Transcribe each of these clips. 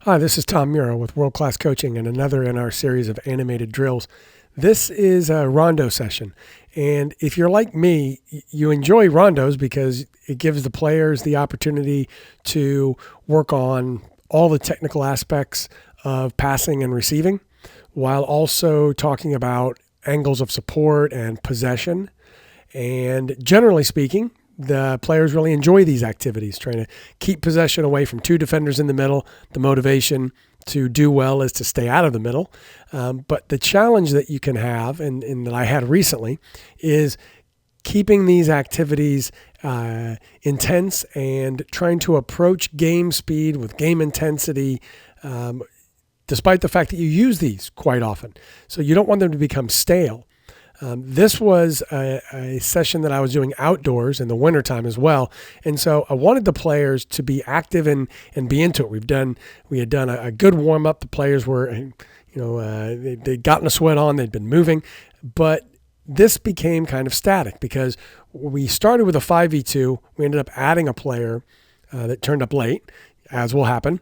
Hi, this is Tom Muro with World Class Coaching and another in our series of animated drills. This is a Rondo session. And if you're like me, you enjoy Rondos because it gives the players the opportunity to work on all the technical aspects of passing and receiving, while also talking about angles of support and possession. And generally speaking, the players really enjoy these activities, trying to keep possession away from two defenders in the middle. The motivation to do well is to stay out of the middle. But the challenge that you can have, and that I had recently, is keeping these activities intense and trying to approach game speed with game intensity, despite the fact that you use these quite often. So you don't want them to become stale. This was a session that I was doing outdoors in the wintertime as well. And so I wanted the players to be active and be into it. We had done a good warm up. The players were, they'd gotten a sweat on, they'd been moving, but this became kind of static because we started with a 5v2. We ended up adding a player that turned up late, as will happen.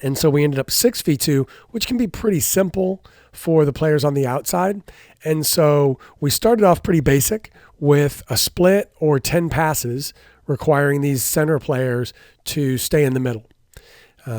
And so we ended up 6v2, which can be pretty simple for the players on the outside. And so we started off pretty basic with a split or 10 passes requiring these center players to stay in the middle.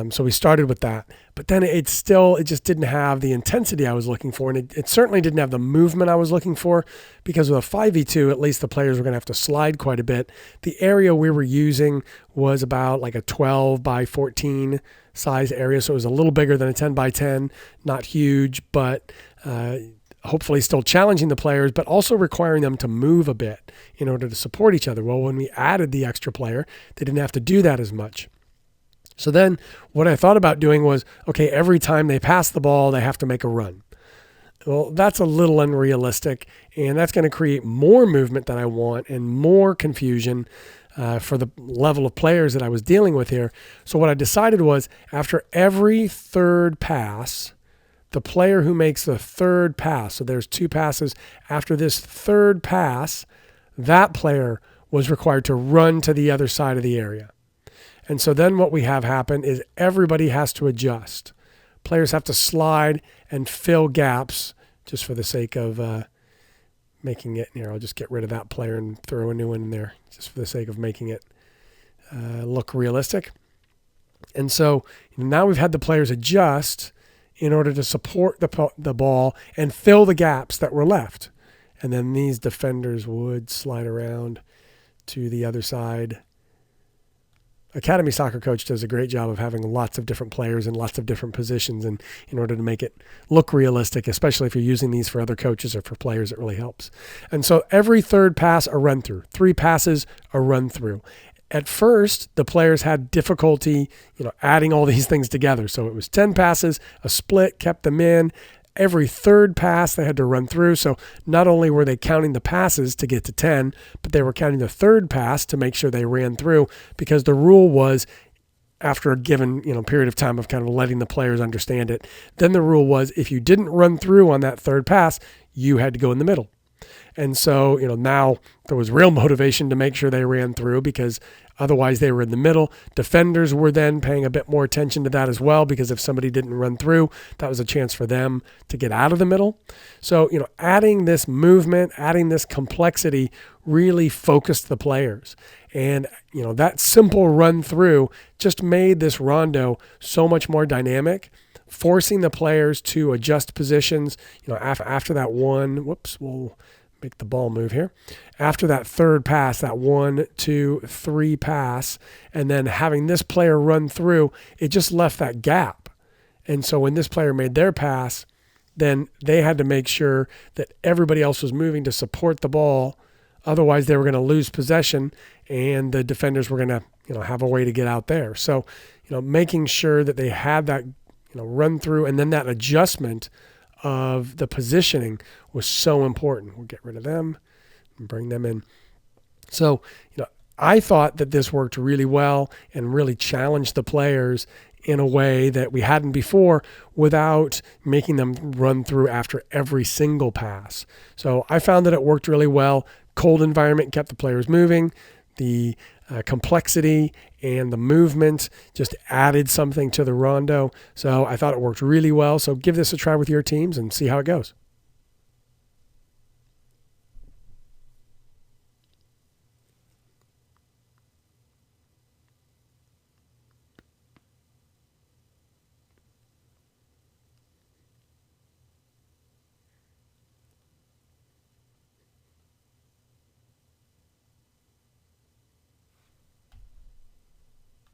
So we started with that. But then it just didn't have the intensity I was looking for. And it certainly didn't have the movement I was looking for, because with a 5v2, at least the players were going to have to slide quite a bit. The area we were using was about like a 12 by 14 size area. So it was a little bigger than a 10 by 10, not huge, but hopefully still challenging the players, but also requiring them to move a bit in order to support each other. Well, when we added the extra player, they didn't have to do that as much. So then what I thought about doing was, okay, every time they pass the ball, they have to make a run. Well, that's a little unrealistic, and that's going to create more movement than I want and more confusion for the level of players that I was dealing with here. So what I decided was, after every third pass, the player who makes the third pass, so there's two passes, after this third pass, that player was required to run to the other side of the area. And so then what we have happen is everybody has to adjust. Players have to slide and fill gaps just for the sake of making it, I'll just get rid of that player and throw a new one in there just for the sake of making it look realistic. And so now we've had the players adjust in order to support the ball and fill the gaps that were left. And then these defenders would slide around to the other side. Academy soccer coach does a great job of having lots of different players in lots of different positions, and in order to make it look realistic, especially if you're using these for other coaches or for players, it really helps. And so every third pass, a run through. 3 passes, a run through. At first, the players had difficulty, adding all these things together. So it was 10 passes, a split kept them in. Every third pass they had to run through. So not only were they counting the passes to get to 10, but they were counting the third pass to make sure they ran through, because the rule was, after a given period of time of kind of letting the players understand it, then the rule was, if you didn't run through on that third pass, you had to go in the middle. And so, now there was real motivation to make sure they ran through, because otherwise they were in the middle. Defenders were then paying a bit more attention to that as well, because if somebody didn't run through, that was a chance for them to get out of the middle. So, adding this movement, adding this complexity really focused the players. And, that simple run through just made this rondo so much more dynamic, forcing the players to adjust positions. After that one, we'll make the ball move here. After that third pass, that 1, 2, 3 pass, and then having this player run through, it just left that gap. And so when this player made their pass, then they had to make sure that everybody else was moving to support the ball. Otherwise, they were going to lose possession, and the defenders were going to, have a way to get out there. So, making sure that they had that, run through, and then that adjustment of the positioning was so important. We'll get rid of them and bring them in. So, I thought that this worked really well and really challenged the players in a way that we hadn't before, without making them run through after every single pass. So I found that it worked really well. Cold environment kept the players moving. The complexity and the movement just added something to the Rondo. So I thought it worked really well. So give this a try with your teams and see how it goes.